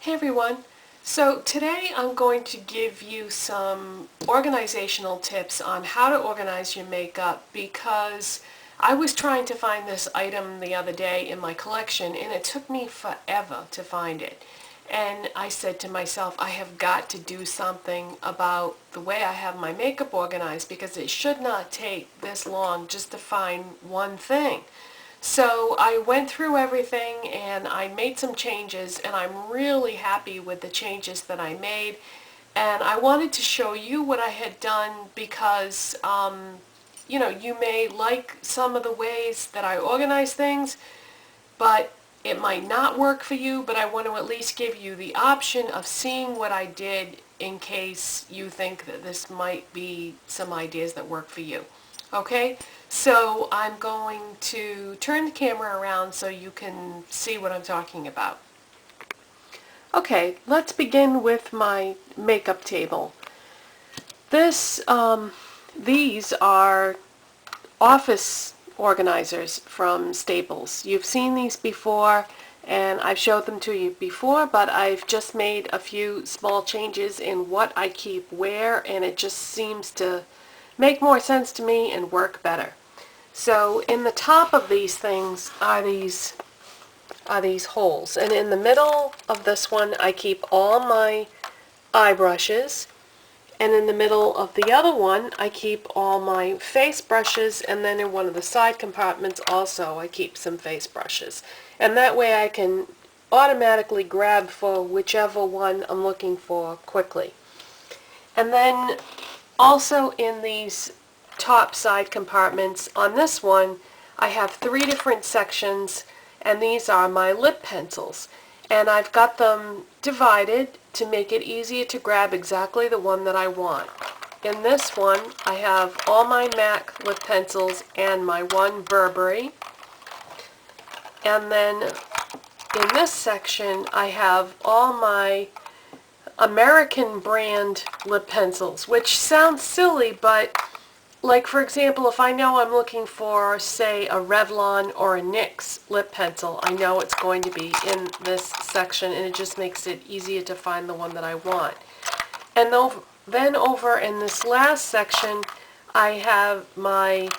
Hey everyone. So today I'm going to give you some organizational tips on how to organize your makeup because I was trying to find this item the other day in my collection and it took me forever to find it. And I said to myself, I have got to do something about the way I have my makeup organized because it should not take this long just to find one thing. So I went through everything and I made some changes and I'm really happy with the changes that I made. And I wanted to show you what I had done because, you may like some of the ways that I organize things, but it might not work for you, but I want to at least give you the option of seeing what I did in case you think that this might be some ideas that work for you. Okay, so I'm going to turn the camera around so you can see what I'm talking about. Okay, let's begin with my makeup table. These are office organizers from Staples. You've seen these before and I've showed them to you before, but I've just made a few small changes in what I keep where, and it just seems to make more sense to me and work better. So in the top of these things are these holes, and in the middle of this one I keep all my eye brushes, and in the middle of the other one I keep all my face brushes, and then in one of the side compartments also I keep some face brushes, and that way I can automatically grab for whichever one I'm looking for quickly. And then also in these top side compartments, on this one I have 3 different sections, and these are my lip pencils, and I've got them divided to make it easier to grab exactly the one that I want. In this one I have all my MAC lip pencils and my one Burberry, and then in this section I have all my American brand lip pencils, which sounds silly, but like for example, if I know I'm looking for, say, a Revlon or a NYX lip pencil, I know it's going to be in this section, and it just makes it easier to find the one that I want. And then over in this last section I have my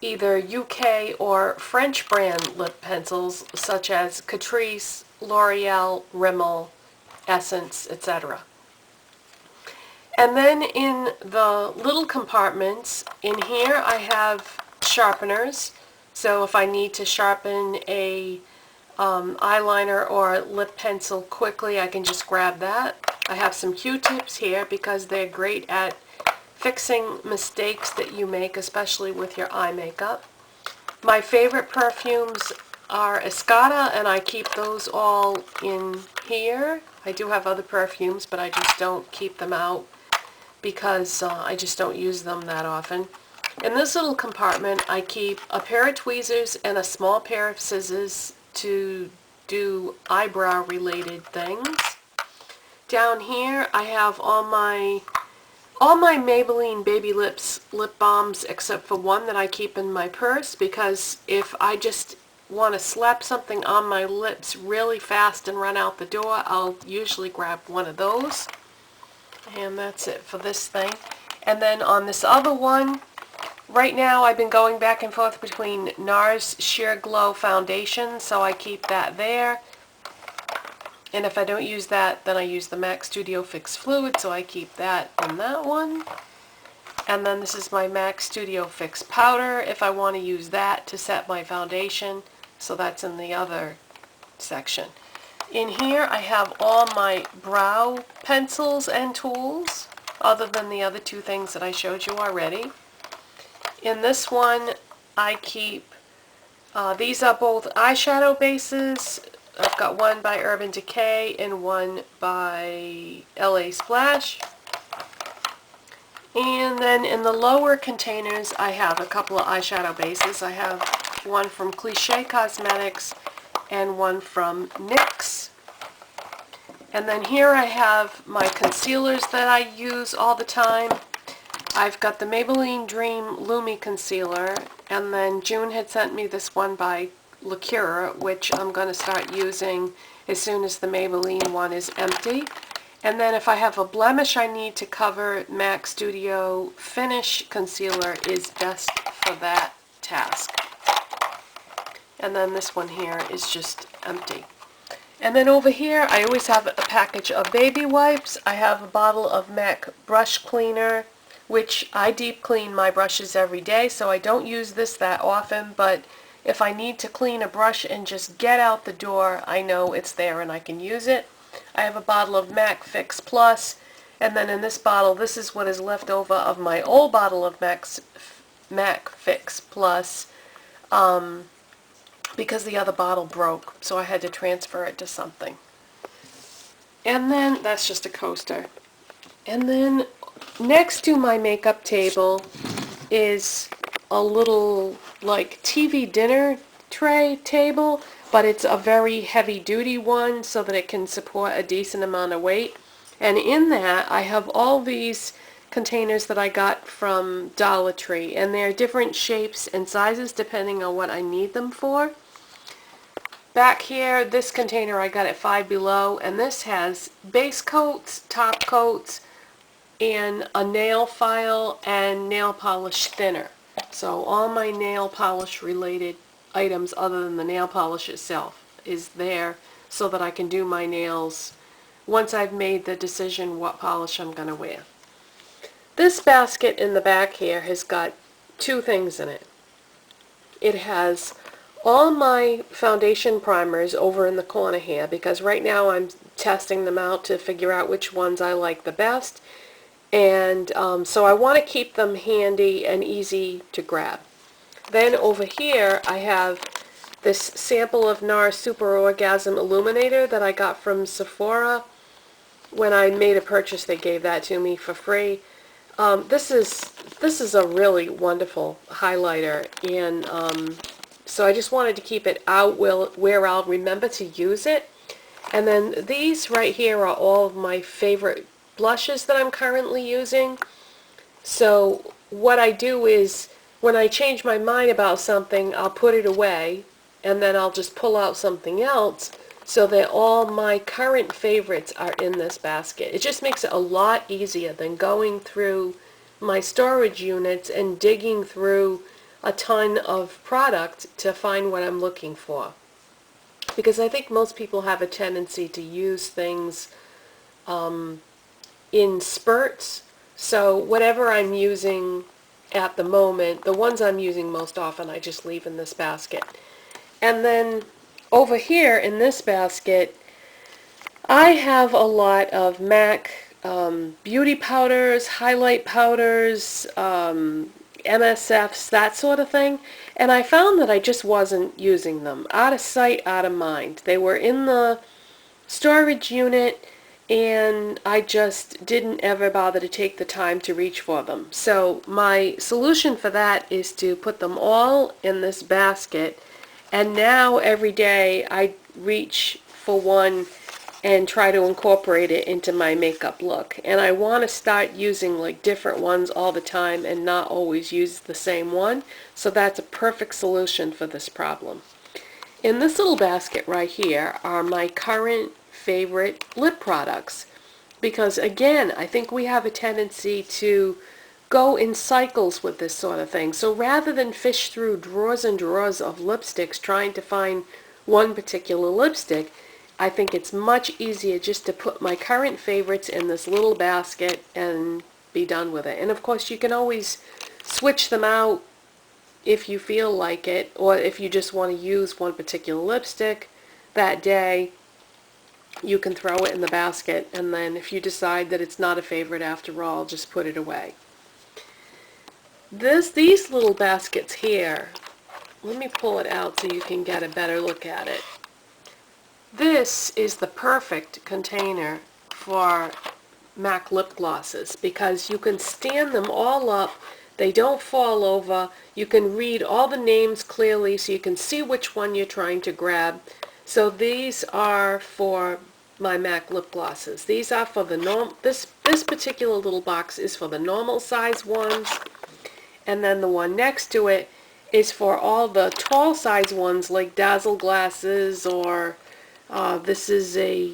either UK or French brand lip pencils such as Catrice, L'Oreal, Rimmel, Essence, etc. And then in the little compartments, in here I have sharpeners. So if I need to sharpen a eyeliner or lip pencil quickly, I can just grab that. I have some Q-tips here because they're great at fixing mistakes that you make, especially with your eye makeup. My favorite perfumes are Escada, and I keep those all in here. I do have other perfumes, but I just don't keep them out because I just don't use them that often. In this little compartment I keep a pair of tweezers and a small pair of scissors to do eyebrow related things. Down here I have all my Maybelline Baby Lips lip balms except for one that I keep in my purse, because if I just want to slap something on my lips really fast and run out the door, I'll usually grab one of those. And that's it for this thing. And then on this other one, right now I've been going back and forth between NARS Sheer Glow Foundation, so I keep that there. And if I don't use that, then I use the MAC Studio Fix Fluid, so I keep that in that one. And then this is my MAC Studio Fix Powder, if I want to use that to set my foundation, so that's in the other section. In here I have all my brow pencils and tools, other than the other two things that I showed you already. In this one I keep, these are both eyeshadow bases. I've got one by Urban Decay and one by LA Splash. And then in the lower containers I have a couple of eyeshadow bases. I have one from Cliché Cosmetics and one from NYX. And then here I have my concealers that I use all the time. I've got the Maybelline Dream Lumi Concealer, and then June had sent me this one by Lacura, which I'm going to start using as soon as the Maybelline one is empty. And then if I have a blemish I need to cover, MAC Studio Finish Concealer is best for that task. And then this one here is just empty. And then over here I always have a package of baby wipes. I have a bottle of MAC brush cleaner, which I deep clean my brushes every day, so I don't use this that often, but if I need to clean a brush and just get out the door, I know it's there and I can use it. I have a bottle of MAC Fix Plus, and then in this bottle, this is what is left over of my old bottle of MAC Fix Plus, because the other bottle broke, so I had to transfer it to something. And then, that's just a coaster. And then, next to my makeup table is a little, like, TV dinner tray table, but it's a very heavy-duty one so that it can support a decent amount of weight. And in that, I have all these containers that I got from Dollar Tree, and they're different shapes and sizes depending on what I need them for. Back here, this container I got at Five Below, and this has base coats, top coats, and a nail file and nail polish thinner. So all my nail polish related items other than the nail polish itself is there so that I can do my nails once I've made the decision what polish I'm going to wear. This basket in the back here has got two things in it. It has all my foundation primers over in the corner here because right now I'm testing them out to figure out which ones I like the best, and so I want to keep them handy and easy to grab. Then over here I have this sample of NARS Super Orgasm Illuminator that I got from Sephora. When I made a purchase they gave that to me for free. This is a really wonderful highlighter, and so I just wanted to keep it out where I'll remember to use it. And then these right here are all of my favorite blushes that I'm currently using. So what I do is when I change my mind about something, I'll put it away and then I'll just pull out something else so that all my current favorites are in this basket. It just makes it a lot easier than going through my storage units and digging through a ton of product to find what I'm looking for. Because I think most people have a tendency to use things in spurts. So whatever I'm using at the moment, the ones I'm using most often, I just leave in this basket. And then over here in this basket, I have a lot of MAC beauty powders, highlight powders, MSFs, that sort of thing, and I found that I just wasn't using them. Out of sight, out of mind. They were in the storage unit and I just didn't ever bother to take the time to reach for them. So my solution for that is to put them all in this basket, and now every day I reach for one and try to incorporate it into my makeup look. And I want to start using like different ones all the time and not always use the same one. So that's a perfect solution for this problem. In this little basket right here are my current favorite lip products. Because again, I think we have a tendency to go in cycles with this sort of thing. So rather than fish through drawers and drawers of lipsticks trying to find one particular lipstick, I think it's much easier just to put my current favorites in this little basket and be done with it. And of course you can always switch them out if you feel like it, or if you just want to use one particular lipstick that day, you can throw it in the basket, and then if you decide that it's not a favorite after all, just put it away. These little baskets here, let me pull it out so you can get a better look at it. This is the perfect container for MAC lip glosses because you can stand them all up, they don't fall over, you can read all the names clearly so you can see which one you're trying to grab. So these are for my MAC lip glosses. These are for the this particular little box is for the normal size ones, and then the one next to it is for all the tall size ones like Dazzle glasses or This is a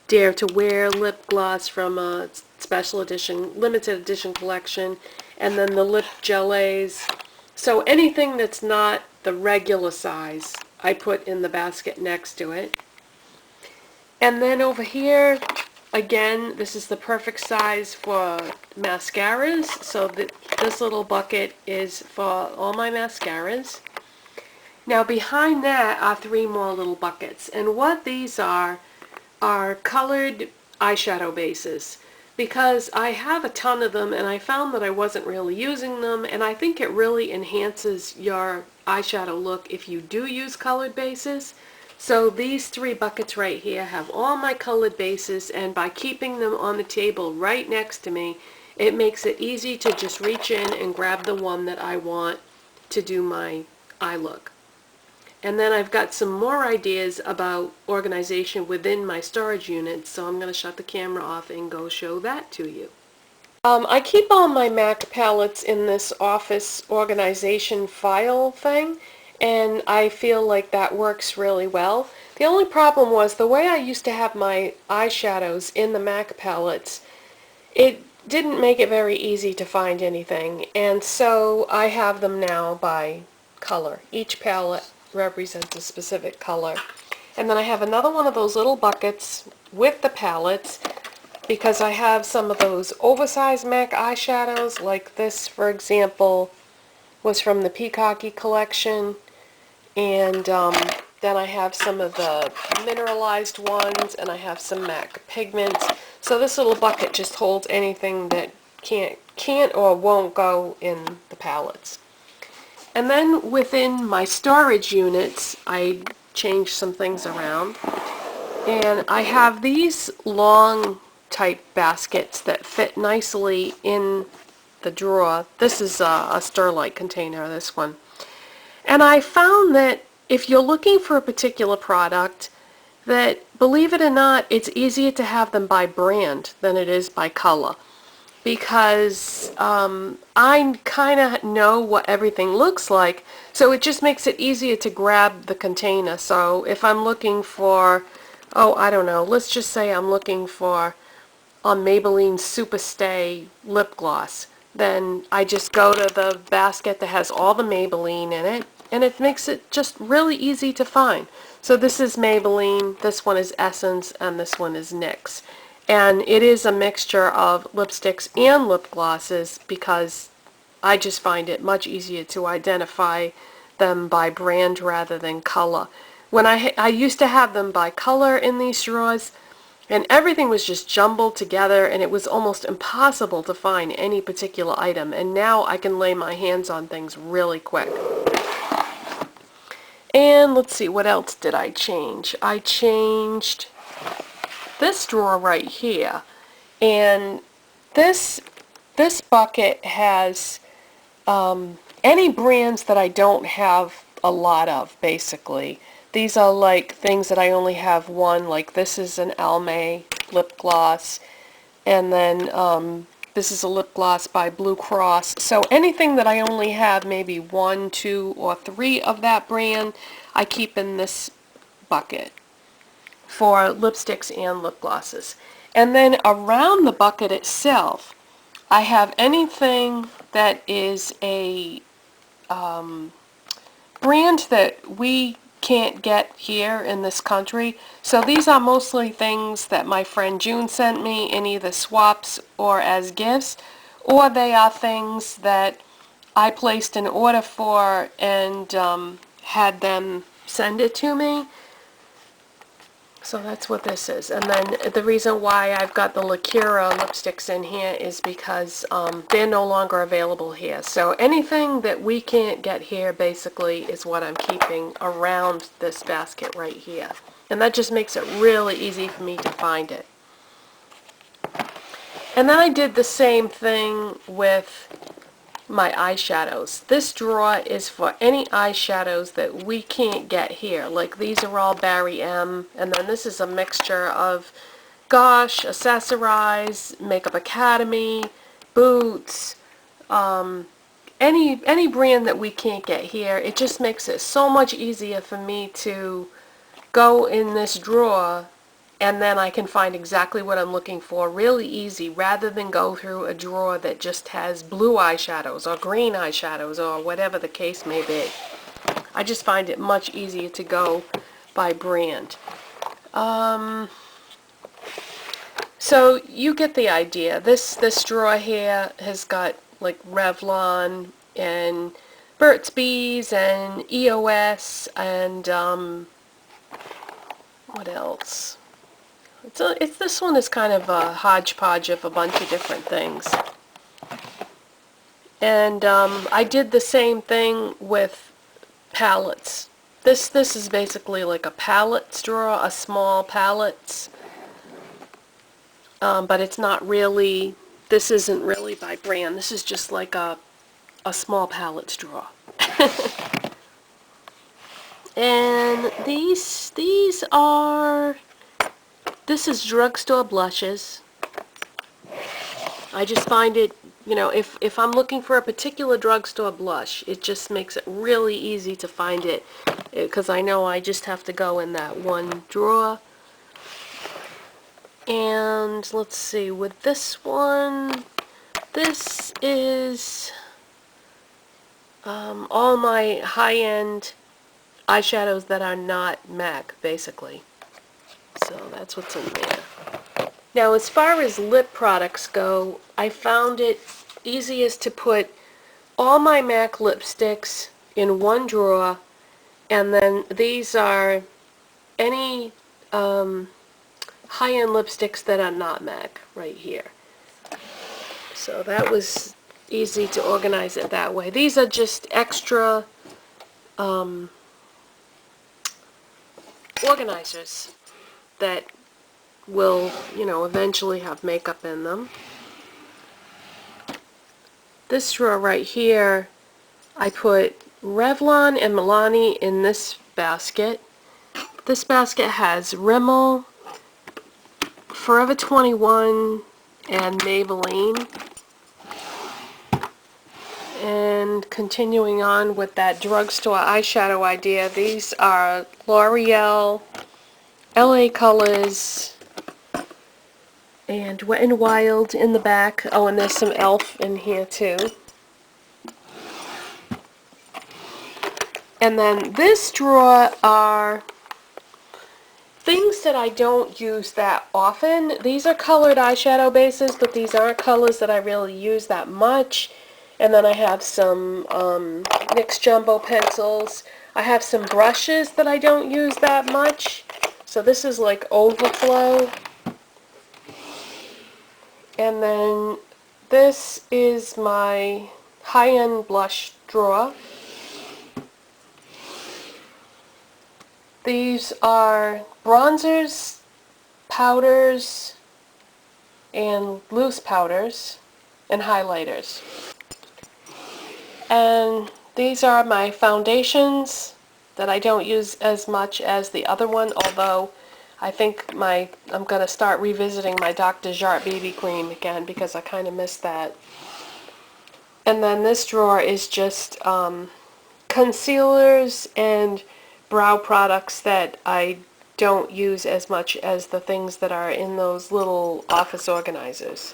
Dare to Wear lip gloss from a special edition, limited edition collection. And then the Lipgelees. So anything that's not the regular size, I put in the basket next to it. And then over here, again, this is the perfect size for mascaras. So this little bucket is for all my mascaras. Now behind that are 3 more little buckets. And what these are colored eyeshadow bases. Because I have a ton of them and I found that I wasn't really using them, and I think it really enhances your eyeshadow look if you do use colored bases. So these 3 buckets right here have all my colored bases, and by keeping them on the table right next to me, it makes it easy to just reach in and grab the one that I want to do my eye look. And then I've got some more ideas about organization within my storage units, so I'm going to shut the camera off and go show that to you. I keep all my MAC palettes in this office organization file thing, and I feel like that works really well. The only problem was the way I used to have my eyeshadows in the MAC palettes, it didn't make it very easy to find anything, and so I have them now by color. Each palette represents a specific color. And then I have another one of those little buckets with the palettes because I have some of those oversized MAC eyeshadows, like this, for example, was from the Peacocky collection. And then I have some of the mineralized ones, and I have some MAC pigments. So this little bucket just holds anything that can't or won't go in the palettes. And then within my storage units, I changed some things around. And I have these long type baskets that fit nicely in the drawer. This is a Sterlite container, this one. And I found that if you're looking for a particular product, that, believe it or not, it's easier to have them by brand than it is by color. Because I kind of know what everything looks like, so it just makes it easier to grab the container. So if I'm looking for, oh, I don't know, let's just say I'm looking for a Maybelline Superstay lip gloss, then I just go to the basket that has all the Maybelline in it, and it makes it just really easy to find. So this is Maybelline, this one is Essence, and this one is NYX. And it is a mixture of lipsticks and lip glosses because I just find it much easier to identify them by brand rather than color. When I used to have them by color in these drawers, and everything was just jumbled together, and it was almost impossible to find any particular item. And now I can lay my hands on things really quick. And let's see, what else did I change? I changed this drawer right here, and this bucket has any brands that I don't have a lot of, basically. These are like things that I only have one, like this is an Almay lip gloss, and then this is a lip gloss by Blue Cross. So anything that I only have maybe 1, 2, or 3 of that brand, I keep in this bucket for lipsticks and lip glosses. And then around the bucket itself, I have anything that is a brand that we can't get here in this country. So these are mostly things that my friend June sent me in either swaps or as gifts, or they are things that I placed an order for and had them send it to me. So that's what this is. And then the reason why I've got the Lacura lipsticks in here is because they're no longer available here. So anything that we can't get here basically is what I'm keeping around this basket right here. And that just makes it really easy for me to find it. And then I did the same thing with my eyeshadows. This drawer is for any eyeshadows that we can't get here. Like these are all Barry M, and then this is a mixture of Gosh, Accessorize, Makeup Academy, Boots, any brand that we can't get here. It just makes it so much easier for me to go in this drawer and then I can find exactly what I'm looking for really easy, rather than go through a drawer that just has blue eyeshadows or green eyeshadows or whatever the case may be. I just find it much easier to go by brand. So you get the idea. This drawer here has got like Revlon and Burt's Bees and EOS and what else? This one is kind of a hodgepodge of a bunch of different things. And I did the same thing with palettes. This is basically like a palette drawer, a small palettes. But it's not really, this isn't really by brand. This is just like a small palettes drawer. And these are, this is drugstore blushes. I just find it, you know, if I'm looking for a particular drugstore blush, it just makes it really easy to find it, because I know I just have to go in that one drawer. And let's see, with this one, this is all my high-end eyeshadows that are not MAC, basically. So that's what's in there. Now, as far as lip products go, I found it easiest to put all my MAC lipsticks in one drawer, and then these are any high-end lipsticks that are not MAC right here. So that was easy to organize it that way. These are just extra organizers that will, you know, eventually have makeup in them. This drawer right here, I put Revlon and Milani in this basket. This basket has Rimmel, Forever 21, and Maybelline. And continuing on with that drugstore eyeshadow idea, these are L'Oreal, LA Colors, and Wet n Wild in the back. Oh, and there's some e.l.f. in here too. And then this drawer are things that I don't use that often. These are colored eyeshadow bases, but these aren't colors that I really use that much. And then I have some NYX Jumbo pencils. I have some brushes that I don't use that much. So this is like overflow. And then this is my high-end blush drawer. These are bronzers, powders, and loose powders, and highlighters. And these are my foundations that I don't use as much as the other one, although I think I'm going to start revisiting my Dr. Jart BB cream again because I kind of missed that. And then this drawer is just concealers and brow products that I don't use as much as the things that are in those little office organizers.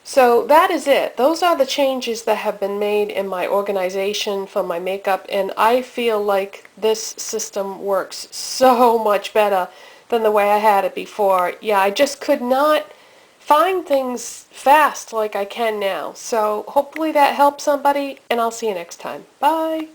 So that is it. Those are the changes that have been made in my organization for my makeup, and I feel like this system works so much better than the way I had it before. Yeah, I just could not find things fast like I can now. So hopefully that helps somebody, and I'll see you next time. Bye!